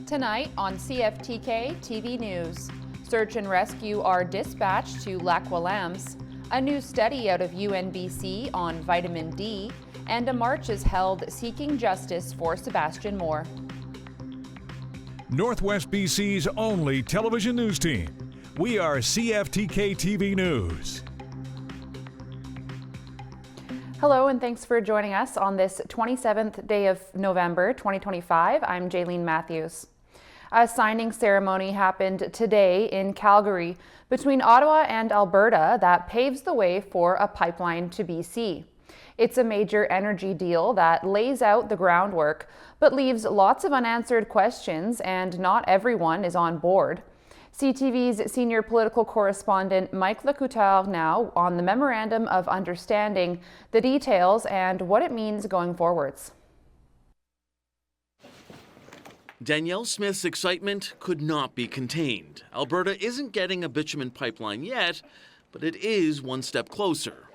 Tonight on CFTK-TV News, search and rescue are dispatched to Lac Willems, a new study out of UNBC on vitamin D, and a march is held seeking justice for Sebastian Moore. Northwest BC's only television news team. We are CFTK-TV News. Hello and thanks for joining us on this 27th day of November 2025. I'm Jaylene Matthews. A signing ceremony happened today in Calgary between Ottawa and Alberta that paves the way for a pipeline to BC. It's a major energy deal that lays out the groundwork, but leaves lots of unanswered questions, and not everyone is on board. CTV's senior political correspondent Mike Lecouteur now on the Memorandum of Understanding, the details, and what it means going forwards. Danielle Smith's excitement could not be contained. Alberta isn't getting a bitumen pipeline yet, but it is one step closer.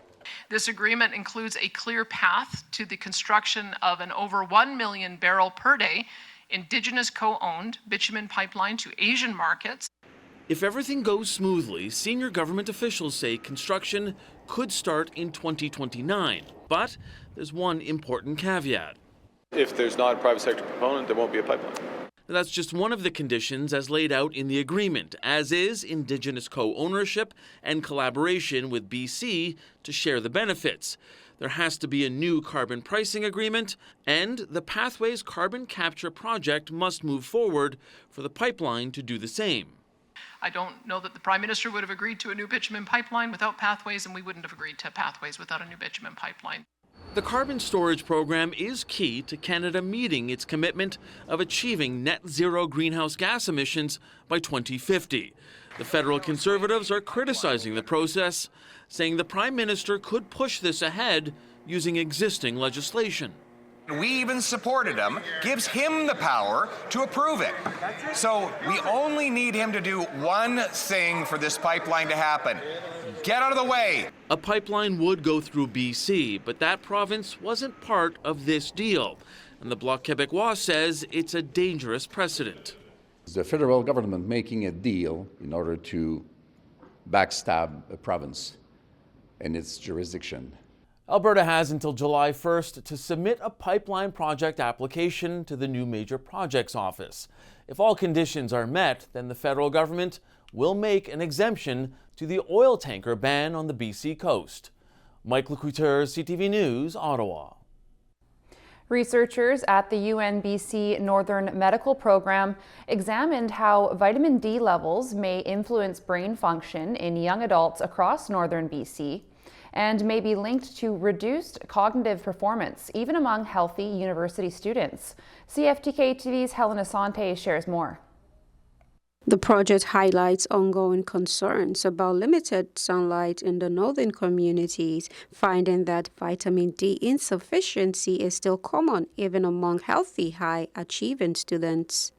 This agreement includes a clear path to the construction of an over 1 million barrel per day Indigenous co-owned bitumen pipeline to Asian markets. If everything goes smoothly, senior government officials say construction could start in 2029. But there's one important caveat. If there's not a private sector component, there won't be a pipeline. That's just one of the conditions as laid out in the agreement, as is Indigenous co-ownership and collaboration with BC to share the benefits. There has to be a new carbon pricing agreement, and the Pathways Carbon Capture project must move forward for the pipeline to do the same. I don't know that the Prime Minister would have agreed to a new bitumen pipeline without Pathways, and we wouldn't have agreed to Pathways without a new bitumen pipeline. The carbon storage program is key to Canada meeting its commitment of achieving net zero greenhouse gas emissions by 2050. The federal Conservatives are criticizing the process, saying the Prime Minister could push this ahead using existing legislation. We even supported him, gives him the power to approve it. So we only need him to do one thing for this pipeline to happen. Get out of the way. A pipeline would go through BC, but that province wasn't part of this deal. And the Bloc Québécois says it's a dangerous precedent. The federal government making a deal in order to backstab a province and its jurisdiction. Alberta has until July 1st to submit a pipeline project application to the new Major Projects Office. If all conditions are met, then the federal government will make an exemption to the oil tanker ban on the BC coast. Mike Lecouteur, CTV News, Ottawa. Researchers at the UNBC Northern Medical Program examined how vitamin D levels may influence brain function in young adults across northern BC and may be linked to reduced cognitive performance, even among healthy university students. CFTK-TV's Helen Asante shares more. The project highlights ongoing concerns about limited sunlight in the northern communities, finding that vitamin D insufficiency is still common even among healthy, high-achieving students.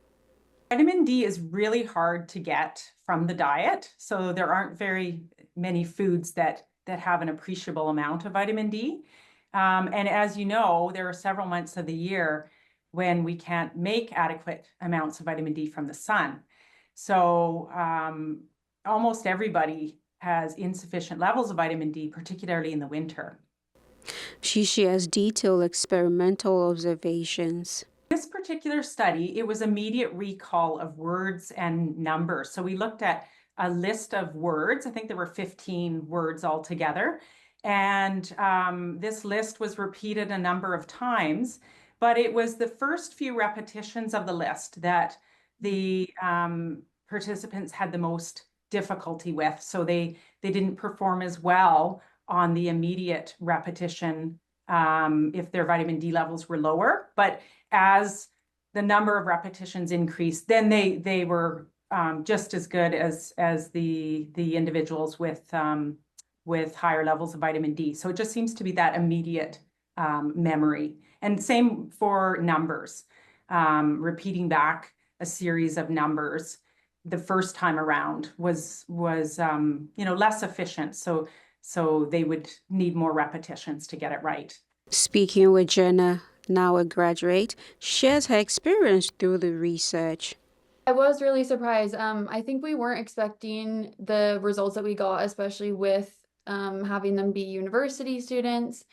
Vitamin D is really hard to get from the diet, so there aren't very many foods that have an appreciable amount of vitamin D. And as you know, there are several months of the year when we can't make adequate amounts of vitamin D from the sun. So almost everybody has insufficient levels of vitamin D, particularly in the winter. She shares detailed experimental observations. This particular study, it was immediate recall of words and numbers. So we looked at a list of words. I think there were 15 words altogether. And this list was repeated a number of times, but it was the first few repetitions of the list that the participants had the most difficulty with. So they didn't perform as well on the immediate repetition if their vitamin D levels were lower. But as the number of repetitions increased, then they were just as good as the individuals with higher levels of vitamin D. So it just seems to be that immediate memory. And same for numbers, repeating back a series of numbers the first time around was less efficient. So they would need more repetitions to get it right. Speaking with Jenna, now a graduate, shares her experience through the research. I was really surprised. I think we weren't expecting the results that we got, especially with having them be university students,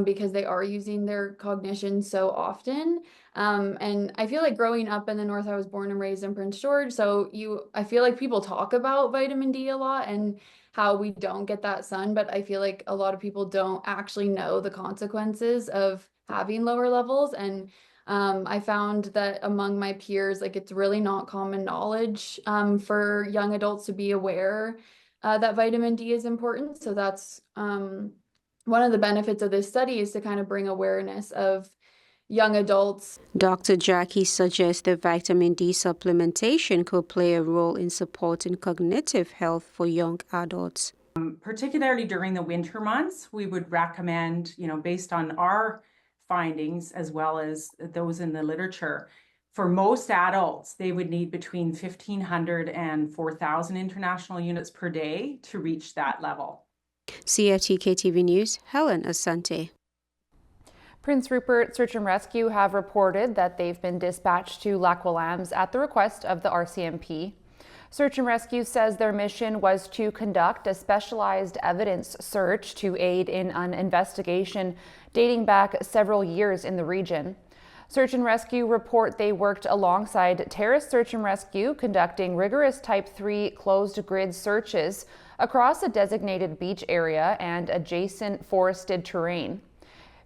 because they are using their cognition so often. And I feel like growing up in the North, I was born and raised in Prince George, so I feel like people talk about vitamin D a lot and how we don't get that sun, but I feel like a lot of people don't actually know the consequences of having lower levels. And I found that among my peers, like it's really not common knowledge for young adults to be aware that vitamin D is important. So that's one of the benefits of this study, is to kind of bring awareness of young adults. Dr. Jackie suggests that vitamin D supplementation could play a role in supporting cognitive health for young adults. Particularly during the winter months, we would recommend, based on our findings as well as those in the literature, for most adults, they would need between 1,500 and 4,000 international units per day to reach that level. CFTK-TV News, Helen Asante. Prince Rupert Search and Rescue have reported that they've been dispatched to Lac Williams at the request of the RCMP. Search and Rescue says their mission was to conduct a specialized evidence search to aid in an investigation dating back several years in the region. Search and Rescue report they worked alongside Terrace Search and Rescue, conducting rigorous Type 3 closed grid searches across a designated beach area and adjacent forested terrain.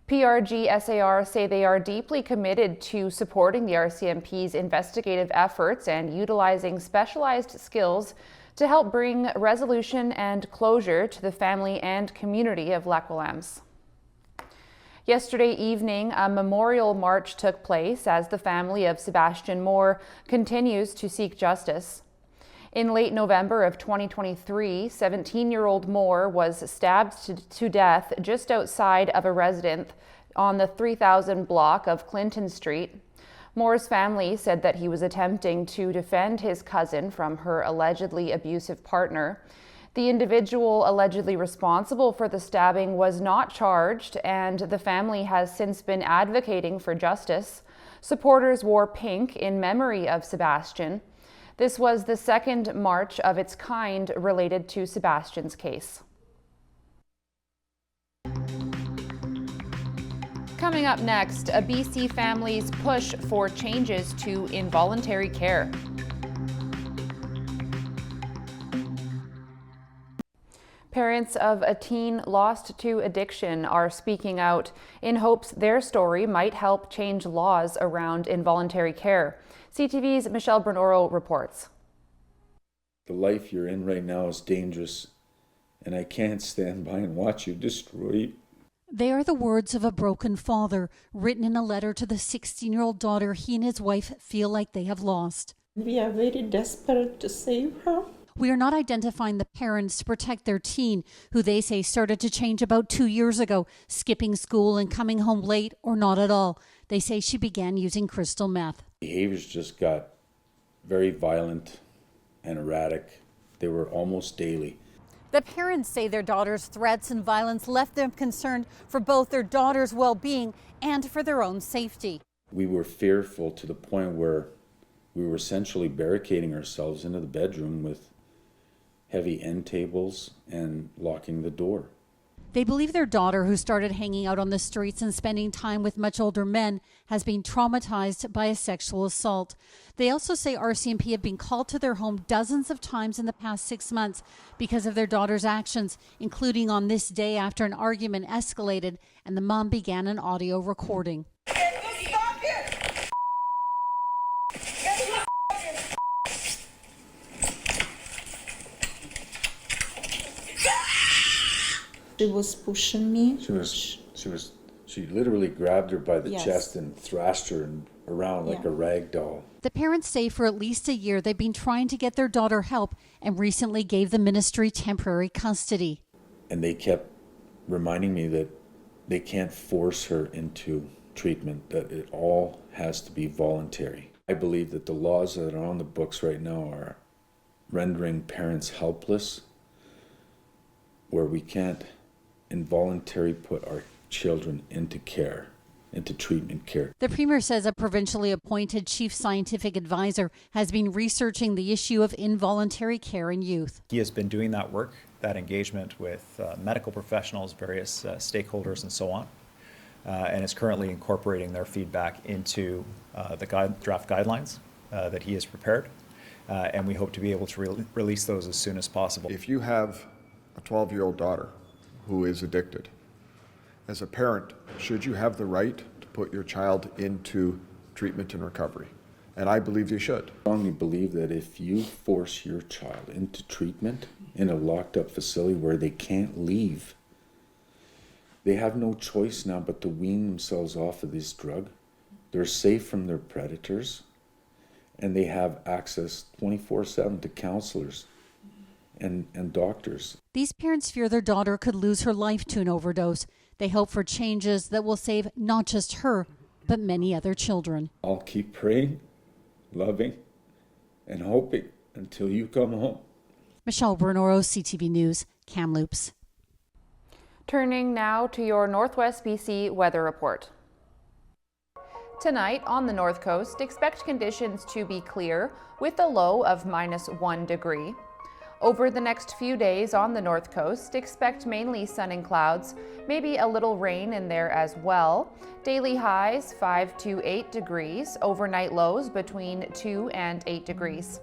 PRG-SAR say they are deeply committed to supporting the RCMP's investigative efforts and utilizing specialized skills to help bring resolution and closure to the family and community of Lac Williams. Yesterday evening, a memorial march took place as the family of Sebastian Moore continues to seek justice. In late November of 2023, 17-year-old Moore was stabbed to death just outside of a residence on the 3000 block of Clinton Street. Moore's family said that he was attempting to defend his cousin from her allegedly abusive partner. The individual allegedly responsible for the stabbing was not charged, and the family has since been advocating for justice. Supporters wore pink in memory of Sebastian. This was the second march of its kind related to Sebastian's case. Coming up next, a BC family's push for changes to involuntary care. Parents of a teen lost to addiction are speaking out in hopes their story might help change laws around involuntary care. CTV's Michelle Bernoro reports. The life you're in right now is dangerous, and I can't stand by and watch you destroy. They are the words of a broken father, written in a letter to the 16-year-old daughter he and his wife feel like they have lost. We are very desperate to save her. We are not identifying the parents to protect their teen, who they say started to change about 2 years ago, skipping school and coming home late or not at all. They say she began using crystal meth. Behaviors just got very violent and erratic. They were almost daily. The parents say their daughter's threats and violence left them concerned for both their daughter's well-being and for their own safety. We were fearful to the point where we were essentially barricading ourselves into the bedroom with heavy end tables and locking the door. They believe their daughter, who started hanging out on the streets and spending time with much older men, has been traumatized by a sexual assault. They also say RCMP have been called to their home dozens of times in the past 6 months because of their daughter's actions, including on this day after an argument escalated and the mom began an audio recording. She was pushing me. She literally grabbed her by the Yes. chest and thrashed her around like a rag doll. The parents say for at least a year they've been trying to get their daughter help and recently gave the ministry temporary custody. And they kept reminding me that they can't force her into treatment, that it all has to be voluntary. I believe that the laws that are on the books right now are rendering parents helpless, where we can't involuntarily put our children into care into treatment care. The Premier says a provincially appointed chief scientific advisor has been researching the issue of involuntary care in youth. He has been doing that work, that engagement with medical professionals, various stakeholders and so on, and is currently incorporating their feedback into the draft guidelines that he has prepared. And we hope to be able to release those as soon as possible. If you have a 12-year-old daughter who is addicted, as a parent, should you have the right to put your child into treatment and recovery? And I believe you should. I strongly believe that if you force your child into treatment in a locked up facility where they can't leave, they have no choice now but to wean themselves off of this drug. They're safe from their predators, and they have access 24/7 to counselors and doctors. These parents fear their daughter could lose her life to an overdose. They hope for changes that will save not just her, but many other children. I'll keep praying, loving, and hoping until you come home. Michelle Bernoro, CTV News, Kamloops. Turning now to your Northwest BC weather report. Tonight on the North Coast, expect conditions to be clear with a low of -1 degree. Over the next few days on the North Coast, expect mainly sun and clouds, maybe a little rain in there as well. Daily highs 5 to 8 degrees, overnight lows between 2 and 8 degrees.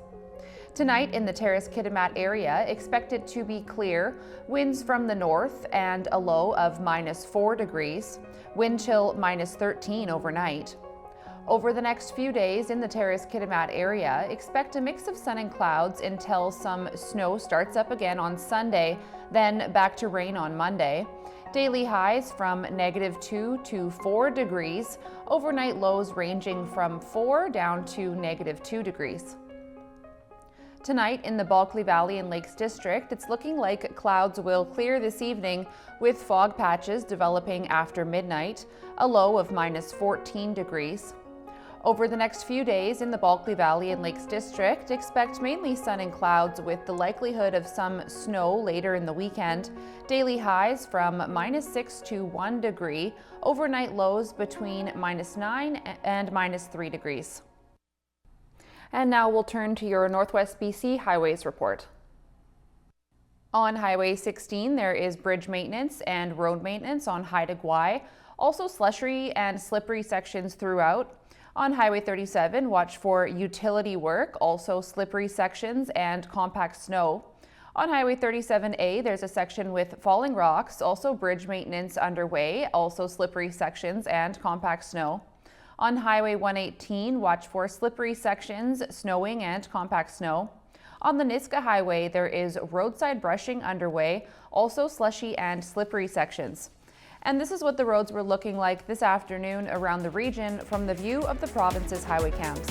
Tonight in the Terrace Kitimat area, expected to be clear, winds from the north and a low of -4 degrees, wind chill -13 overnight. Over the next few days in the Terrace Kitimat area, expect a mix of sun and clouds until some snow starts up again on Sunday, then back to rain on Monday. Daily highs from -2 to 4 degrees, overnight lows ranging from 4 down to -2 degrees. Tonight in the Bulkley Valley and Lakes District, it's looking like clouds will clear this evening with fog patches developing after midnight, a low of -14 degrees. Over the next few days in the Bulkley Valley and Lakes District, expect mainly sun and clouds with the likelihood of some snow later in the weekend. Daily highs from -6 to 1 degree, overnight lows between -9 and -3 degrees. And now we'll turn to your Northwest BC Highways report. On Highway 16, there is bridge maintenance and road maintenance on Haida Gwaii, also slushy and slippery sections throughout. On Highway 37, watch for utility work, also slippery sections and compact snow. On Highway 37A, there's a section with falling rocks, also bridge maintenance underway, also slippery sections and compact snow. On Highway 118, watch for slippery sections, snowing and compact snow. On the Niska Highway, there is roadside brushing underway, also slushy and slippery sections. And this is what the roads were looking like this afternoon around the region from the view of the province's highway cams.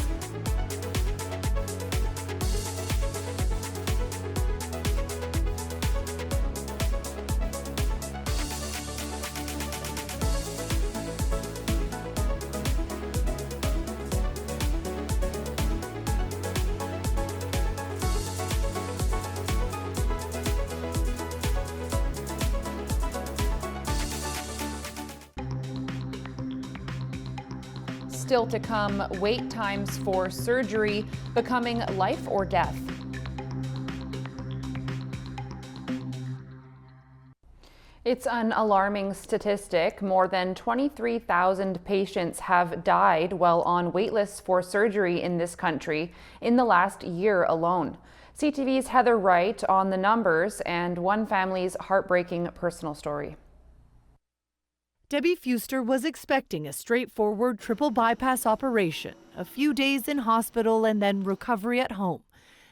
Still to come, wait times for surgery becoming life or death. It's an alarming statistic. More than 23,000 patients have died while on wait lists for surgery in this country in the last year alone. CTV's Heather Wright on the numbers and one family's heartbreaking personal story. Debbie Fuster was expecting a straightforward triple bypass operation, a few days in hospital and then recovery at home.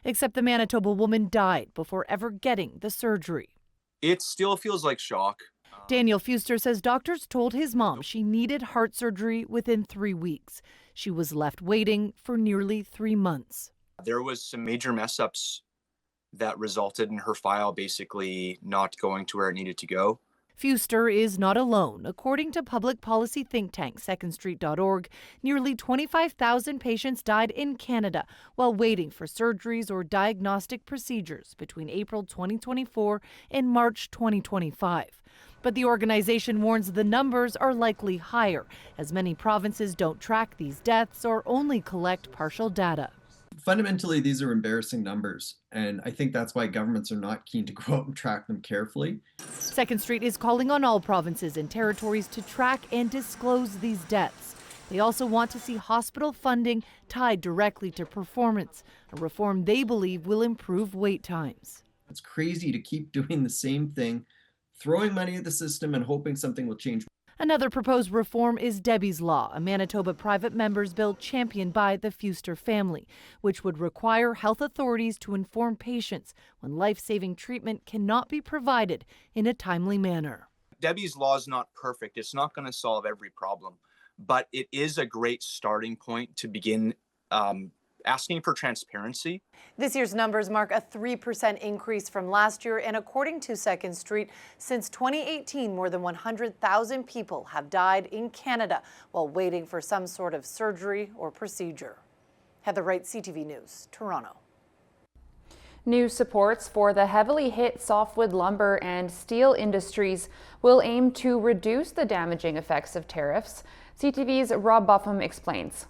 Except the Manitoba woman died before ever getting the surgery. It still feels like shock. Daniel Fuster says doctors told his mom she needed heart surgery within 3 weeks. She was left waiting for nearly 3 months. There was some major mess ups that resulted in her file basically not going to where it needed to go. Fuster is not alone. According to public policy think tank secondstreet.org, nearly 25,000 patients died in Canada while waiting for surgeries or diagnostic procedures between April 2024 and March 2025. But the organization warns the numbers are likely higher, as many provinces don't track these deaths or only collect partial data. Fundamentally, these are embarrassing numbers, and I think that's why governments are not keen to go out and track them carefully. Second Street is calling on all provinces and territories to track and disclose these deaths. They also want to see hospital funding tied directly to performance, a reform they believe will improve wait times. It's crazy to keep doing the same thing, throwing money at the system and hoping something will change. Another proposed reform is Debbie's Law, a Manitoba private member's bill championed by the Fuster family, which would require health authorities to inform patients when life-saving treatment cannot be provided in a timely manner. Debbie's Law is not perfect. It's not going to solve every problem, but it is a great starting point to begin asking for transparency. This year's numbers mark a 3% increase from last year, and according to Second Street, since 2018, more than 100,000 people have died in Canada while waiting for some sort of surgery or procedure. Heather Wright, CTV News, Toronto. New supports for the heavily hit softwood lumber and steel industries will aim to reduce the damaging effects of tariffs. CTV's Rob Buffum explains.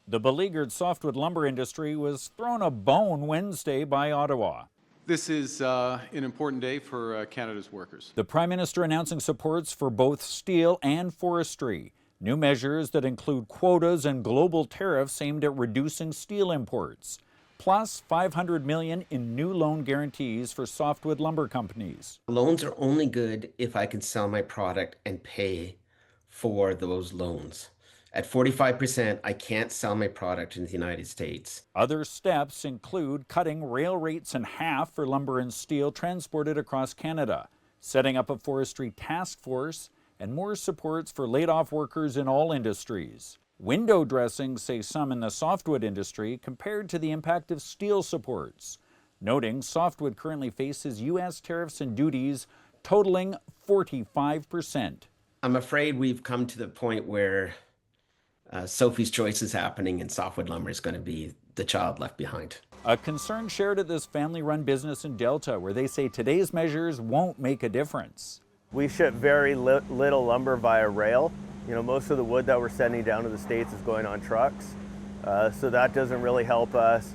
The beleaguered softwood lumber industry was thrown a bone Wednesday by Ottawa. This is an important day for Canada's workers. The Prime Minister announcing supports for both steel and forestry. New measures that include quotas and global tariffs aimed at reducing steel imports. Plus $500 million in new loan guarantees for softwood lumber companies. Loans are only good if I can sell my product and pay for those loans. At 45%, I can't sell my product in the United States. Other steps include cutting rail rates in half for lumber and steel transported across Canada, setting up a forestry task force, and more supports for laid-off workers in all industries. Window dressing, say some in the softwood industry, compared to the impact of steel supports, noting softwood currently faces U.S. tariffs and duties totaling 45%. I'm afraid we've come to the point where Sophie's Choice is happening and softwood lumber is going to be the child left behind. A concern shared at this family-run business in Delta, where they say today's measures won't make a difference. We ship very little lumber via rail. You know, most of the wood that we're sending down to the States is going on trucks. So that doesn't really help us.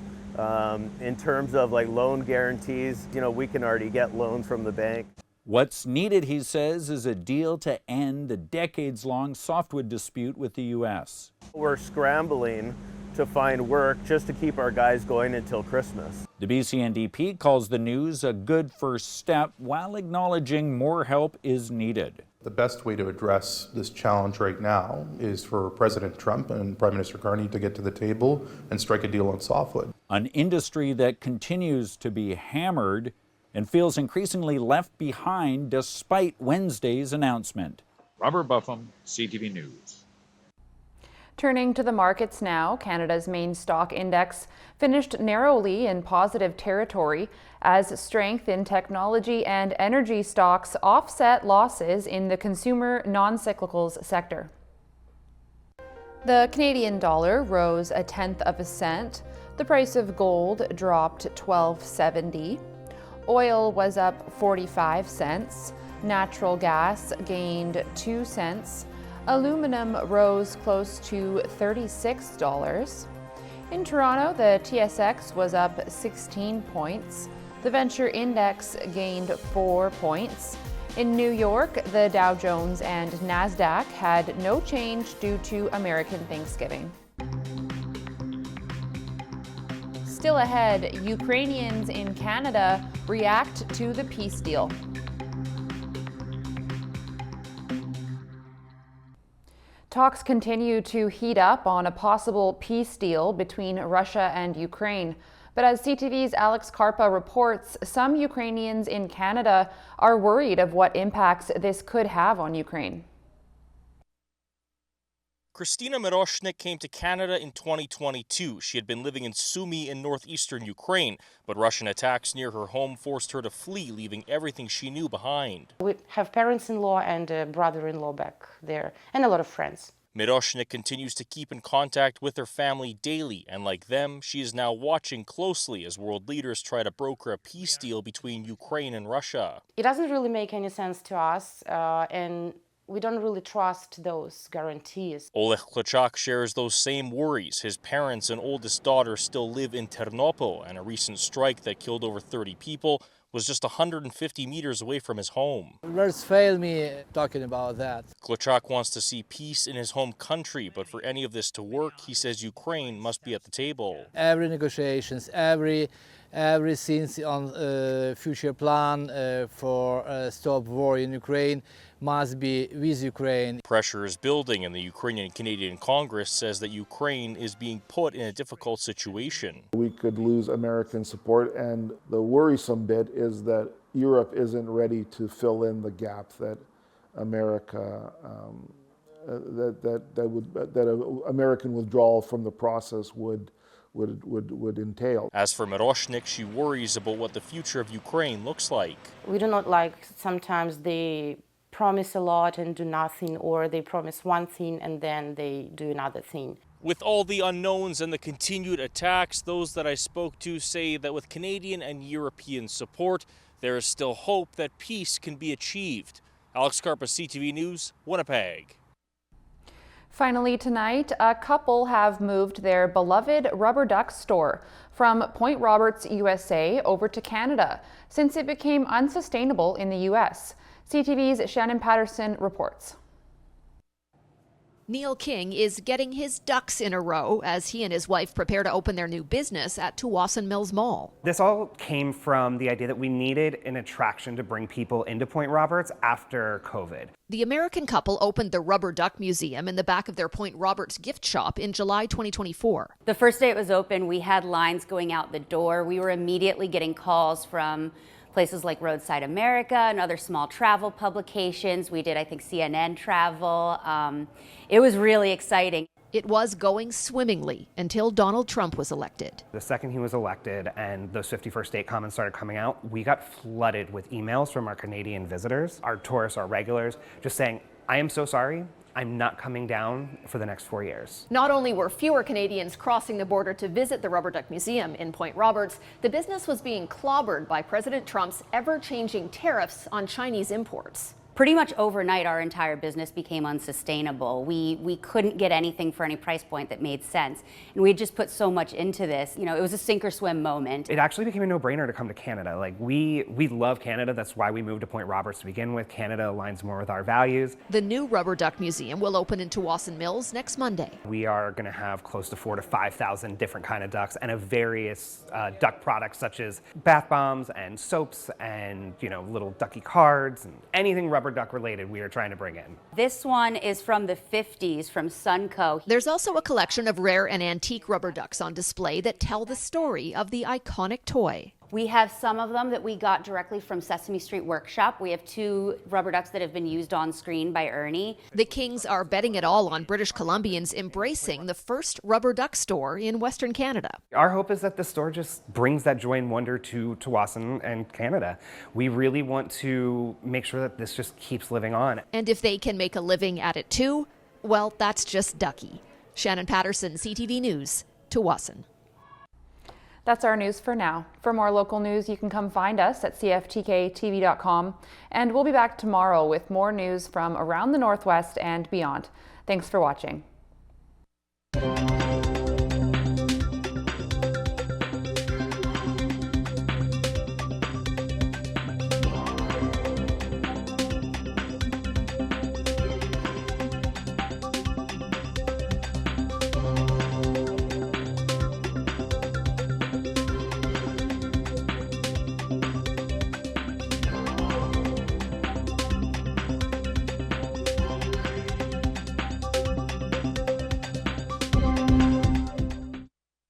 In terms of like loan guarantees, you know, we can already get loans from the bank. What's needed, he says, is a deal to end the decades-long softwood dispute with the U.S. We're scrambling to find work just to keep our guys going until Christmas. The BC NDP calls the news a good first step while acknowledging more help is needed. The best way to address this challenge right now is for President Trump and Prime Minister Carney to get to the table and strike a deal on softwood. An industry that continues to be hammered and feels increasingly left behind despite Wednesday's announcement. Robert Buffum, CTV News. Turning to the markets now, Canada's main stock index finished narrowly in positive territory as strength in technology and energy stocks offset losses in the consumer non-cyclicals sector. The Canadian dollar rose 1/10 cent. The price of gold dropped $12.70. Oil was up 45 cents. Natural gas gained 2 cents. Aluminum rose close to $36. In Toronto, the TSX was up 16 points. The Venture Index gained 4 points. In New York, the Dow Jones and NASDAQ had no change due to American Thanksgiving. Still ahead, Ukrainians in Canada react to the peace deal. Talks continue to heat up on a possible peace deal between Russia and Ukraine. But as CTV's Alex Karpa reports, some Ukrainians in Canada are worried of what impacts this could have on Ukraine. Christina Miroshnik came to Canada in 2022. She had been living in Sumy in northeastern Ukraine, but Russian attacks near her home forced her to flee, leaving everything she knew behind. We have parents-in-law and a brother-in-law back there, and a lot of friends. Miroshnik continues to keep in contact with her family daily, and like them, she is now watching closely as world leaders try to broker a peace deal between Ukraine and Russia. It doesn't really make any sense to us, and we don't really trust those guarantees. Oleg Klitschak shares those same worries. His parents and oldest daughter still live in Ternopil, and a recent strike that killed over 30 people was just 150 meters away from his home. Words fail me talking about that. Klitschak wants to see peace in his home country, but for any of this to work, he says Ukraine must be at the table. Every negotiations, every scenes on future plan for stop war in Ukraine must be with Ukraine. Pressure is building, and the Ukrainian-Canadian Congress says that Ukraine is being put in a difficult situation. We could lose American support, and the worrisome bit is that Europe isn't ready to fill in the gap that America, that American withdrawal from the process would entail. As for Miroshnik, she worries about what the future of Ukraine looks like. We do not like sometimes they promise a lot and do nothing, or they promise one thing and then they do another thing. With all the unknowns and the continued attacks, those that I spoke to say that with Canadian and European support, there is still hope that peace can be achieved. Alex Karpa, CTV News, Winnipeg. Finally tonight, a couple have moved their beloved rubber duck store from Point Roberts, USA over to Canada since it became unsustainable in the U.S. CTV's Shannon Patterson reports. Neil King is getting his ducks in a row as he and his wife prepare to open their new business at Tsawwassen Mills Mall. This all came from the idea that we needed an attraction to bring people into Point Roberts after COVID. The American couple opened the Rubber Duck Museum in the back of their Point Roberts gift shop in July 2024. The first day it was open, we had lines going out the door. We were immediately getting calls from places like Roadside America and other small travel publications. We did, I think, CNN travel. It was really exciting. It was going swimmingly until Donald Trump was elected. The second he was elected and those 51st State comments started coming out, we got flooded with emails from our Canadian visitors, our tourists, our regulars, just saying, I am so sorry. I'm not coming down for the next 4 years. Not only were fewer Canadians crossing the border to visit the Rubber Duck Museum in Point Roberts, the business was being clobbered by President Trump's ever-changing tariffs on Chinese imports. Pretty much overnight, our entire business became unsustainable. We couldn't get anything for any price point that made sense. And we had just put so much into this. You know, it was a sink or swim moment. It actually became a no-brainer to come to Canada. Like, we love Canada. That's why we moved to Point Roberts to begin with. Canada aligns more with our values. The new Rubber Duck Museum will open in Tsawwassen Mills next Monday. We are going to have close to 4,000 to 5,000 different kind of ducks and various duck products such as bath bombs and soaps and, you know, little ducky cards and anything rubber duck related we are trying to bring in. This one is from the 50s from Sunco. There's also a collection of rare and antique rubber ducks on display that tell the story of the iconic toy. We have some of them that we got directly from Sesame Street Workshop. We have 2 rubber ducks that have been used on screen by Ernie. The Kings are betting it all on British Columbians embracing the first rubber duck store in Western Canada. Our hope is that the store just brings that joy and wonder to Tsawwassen and Canada. We really want to make sure that this just keeps living on. And if they can make a living at it too, well, that's just ducky. Shannon Patterson, CTV News, Tsawwassen. That's our news for now. For more local news, you can come find us at CFTK-TV.com, and we'll be back tomorrow with more news from around the Northwest and beyond. Thanks for watching.